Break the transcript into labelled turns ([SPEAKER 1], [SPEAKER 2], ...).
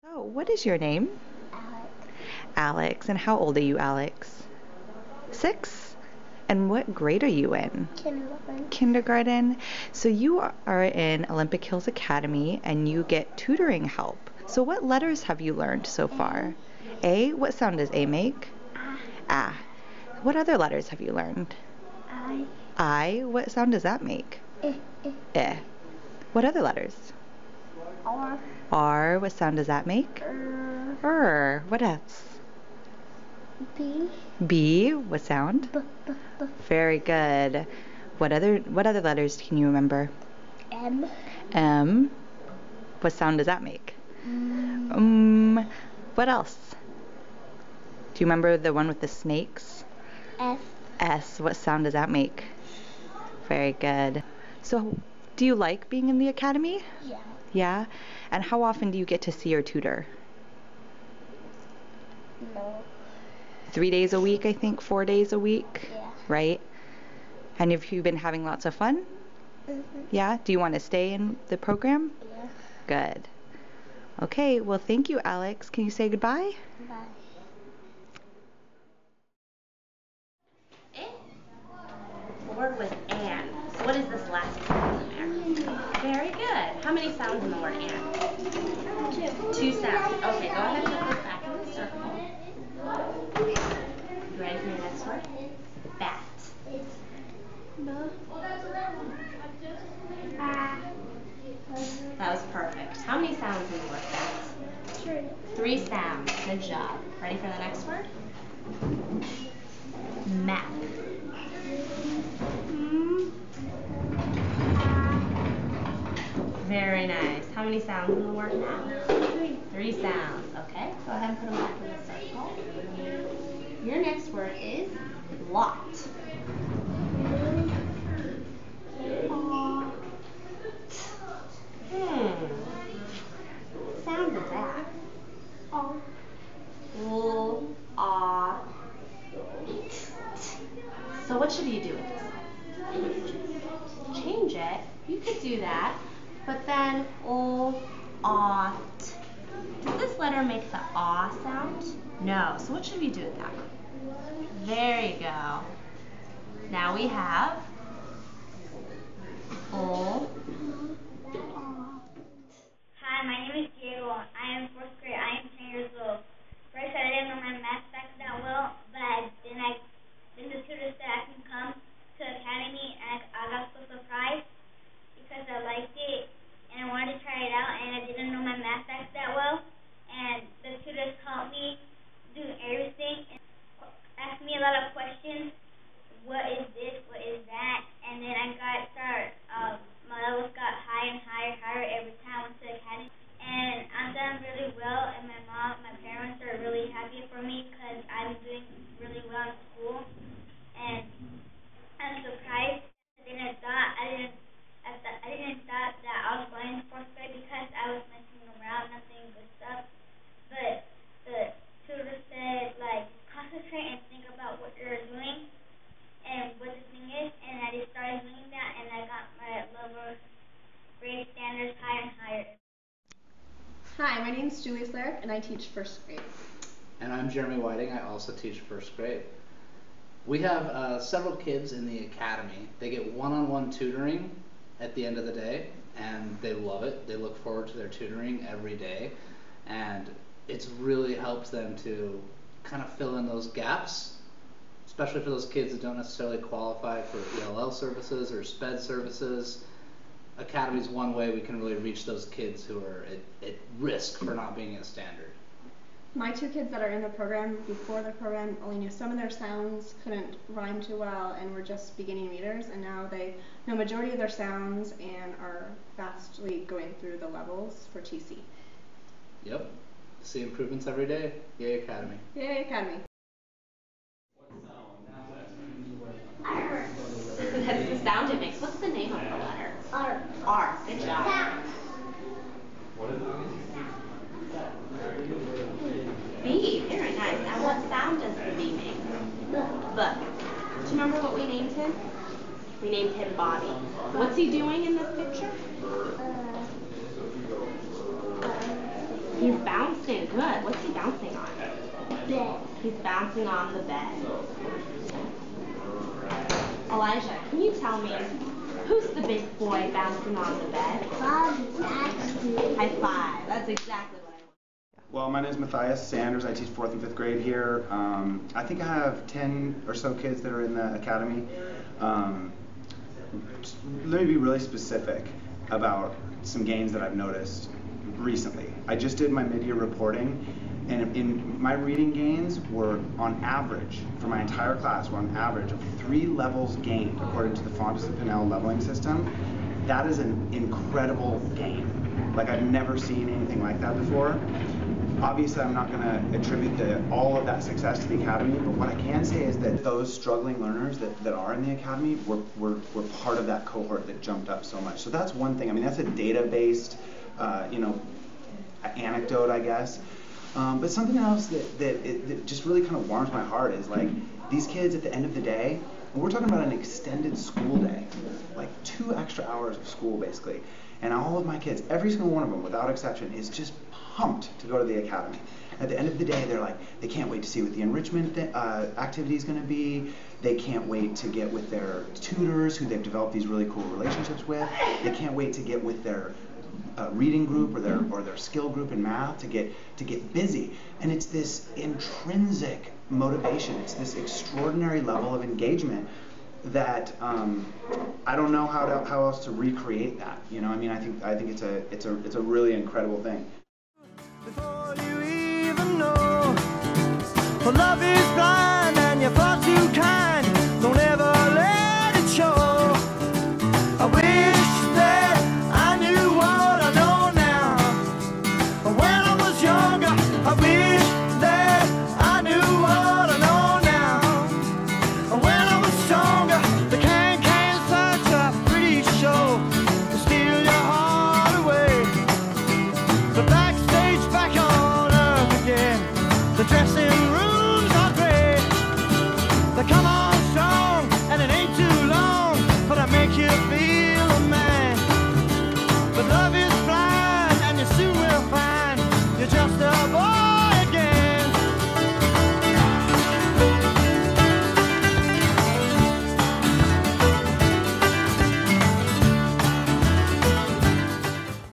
[SPEAKER 1] Oh, what is your name?
[SPEAKER 2] Alex.
[SPEAKER 1] Alex. And how old are you, Alex? 6? And what grade are you in?
[SPEAKER 2] Kindergarten.
[SPEAKER 1] Kindergarten. So you are in Olympic Hills Academy and you get tutoring help. So what letters have you learned so far? A. What sound does A make?
[SPEAKER 2] Ah.
[SPEAKER 1] Ah. What other letters have you learned?
[SPEAKER 2] I.
[SPEAKER 1] I. What sound does that make? Eh. What other letters?
[SPEAKER 2] R.
[SPEAKER 1] R. What sound does that make? What else?
[SPEAKER 2] B.
[SPEAKER 1] B. What sound?
[SPEAKER 2] B.
[SPEAKER 1] Very good. What other letters can you remember?
[SPEAKER 2] M.
[SPEAKER 1] M. What sound does that make? What else? Do you remember the one with the snakes?
[SPEAKER 2] S.
[SPEAKER 1] S. What sound does that make? Very good. So, do you like being in the academy?
[SPEAKER 2] Yeah.
[SPEAKER 1] Yeah? And how often do you get to see your tutor?
[SPEAKER 2] No.
[SPEAKER 1] 3 days a week, I think, 4 days a week?
[SPEAKER 2] Yeah.
[SPEAKER 1] Right? And have you been having lots of fun? Yeah? Do you want to stay in the program?
[SPEAKER 2] Yeah.
[SPEAKER 1] Good. Okay, well, thank you, Alex. Can you say goodbye?
[SPEAKER 2] Bye.
[SPEAKER 3] The word was and. So what is this last sound in there? Very good. How many sounds in the word and?
[SPEAKER 2] 2.
[SPEAKER 3] 2 sounds. Okay, go ahead and put those back in the circle. You ready for your next word? Bat. That was perfect. How many sounds in the word bat? 3 sounds. Good job. Ready for the next word? Map. Very nice. How many sounds in the word map? 3 sounds. Okay, go ahead and put them back in the circle. Your next word is lot. What sound is that? Ah. So what should you do with this? Change it. You could do that. But then ah. Does this letter make the ah sound? No. So what should we do with that one? There you go. Now we have
[SPEAKER 4] Hi, my name is Diego. I am 4th grade. I am 10 years old. First, I didn't know my math facts that well, but then the tutor said I can come to academy, and I got so surprised because I liked it and I wanted to try it out, and I didn't know my math facts that well, and the tutors taught me do everything and asked me a lot of questions. What is this? What is that? And then my levels got higher and higher every time I went to the academy. And I'm done really well, and my parents are really happy for me because I'm doing really well in school. And I'm surprised. I didn't thought that I was going to 4th grade because I was messing around, not doing good stuff. But the tutor said, like, concentrate and think about what you're doing and what the thing is, and I just started doing that, and I got my level grade standards higher and higher.
[SPEAKER 5] Hi, my name is Julie Slair, and I teach 1st grade.
[SPEAKER 6] And I'm Jeremy Whiting. I also teach 1st grade. We have several kids in the academy. They get one-on-one tutoring at the end of the day, and they love it. They look forward to their tutoring every day, and it's really helped them to kind of fill in those gaps, especially for those kids that don't necessarily qualify for ELL services or SPED services. Academy is one way we can really reach those kids who are at risk for not being at standard.
[SPEAKER 5] My 2 kids that are in the program before the program only knew some of their sounds, couldn't rhyme too well, and were just beginning readers, and now they know majority of their sounds and are fastly going through the levels for TC.
[SPEAKER 6] Yep. See improvements every day. Yay Academy.
[SPEAKER 5] Yay Academy.
[SPEAKER 3] That's the sound it makes. What's the name of the letter?
[SPEAKER 2] R.
[SPEAKER 3] R. Good job. B. Very nice. Now what sound does the B make? B. Do you remember what we named him? We named him Bobby. What's he doing in this picture? He's bouncing. Good. What's he bouncing on?
[SPEAKER 2] Bed.
[SPEAKER 3] He's bouncing on the bed. Elijah, can you tell me who's the big boy bouncing on the bed?
[SPEAKER 2] Bob Baxter.
[SPEAKER 3] High five. That's exactly what I want.
[SPEAKER 7] Well, my name is Matthias Sanders. I teach 4th and 5th grade here. I think I have 10 or so kids that are in the academy. Let me be really specific about some gains that I've noticed recently. I just did my mid-year reporting, and in my reading gains were on average, for my entire class, were on average of 3 levels gained according to the Fountas and Pinnell leveling system. That is an incredible gain. Like, I've never seen anything like that before. Obviously, I'm not going to attribute all of that success to the academy, but what I can say is that those struggling learners that are in the academy were part of that cohort that jumped up so much. So that's one thing. I mean, that's a data-based, anecdote, I guess. But something else that just really kind of warms my heart is, like, these kids at the end of the day, and we're talking about an extended school day, like 2 extra hours of school basically, and all of my kids, every single one of them without exception, is just pumped to go to the academy. At the end of the day, they're like, they can't wait to see what the enrichment activity is going to be. They can't wait to get with their tutors who they've developed these really cool relationships with. They can't wait to get with their reading group or their skill group in math to get busy. And it's this intrinsic motivation. It's this extraordinary level of engagement that I don't know how else to recreate that. You know, I mean, I think it's a really incredible thing.